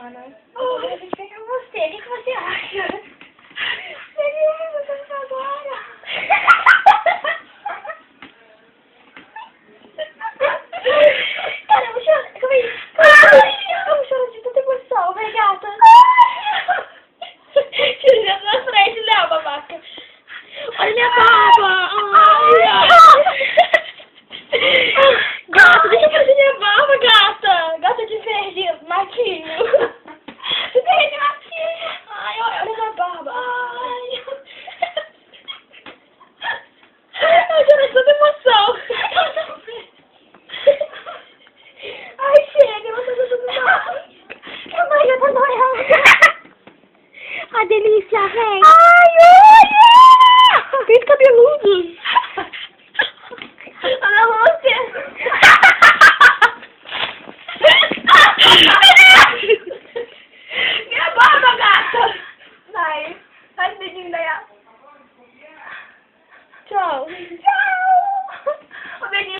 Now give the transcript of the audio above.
Ana. Oh, eu vou pegar você. O que você acha? Beleza, vamos agora. Cara, eu vou chorar. Calma aí. Eu vou chorar de tanta emoção. Vai, gata. Tira na frente, Léo, babaca. Olha minha barba. Ai, gata, deixa eu fazer minha barba, gata. Gata de verde, maquinho. De verde, maquinho. Ai, olha minha barba. Ai. Eu choro de tanta emoção. Ai, chega, eu não tô tudo mal. Calma aí, eu tô doendo. A delícia, vem. Ai, olha! Tem cabeludo. Olha você. Minha barba, gata. Vai. Faz o dedinho daí. Tchau. Tchau.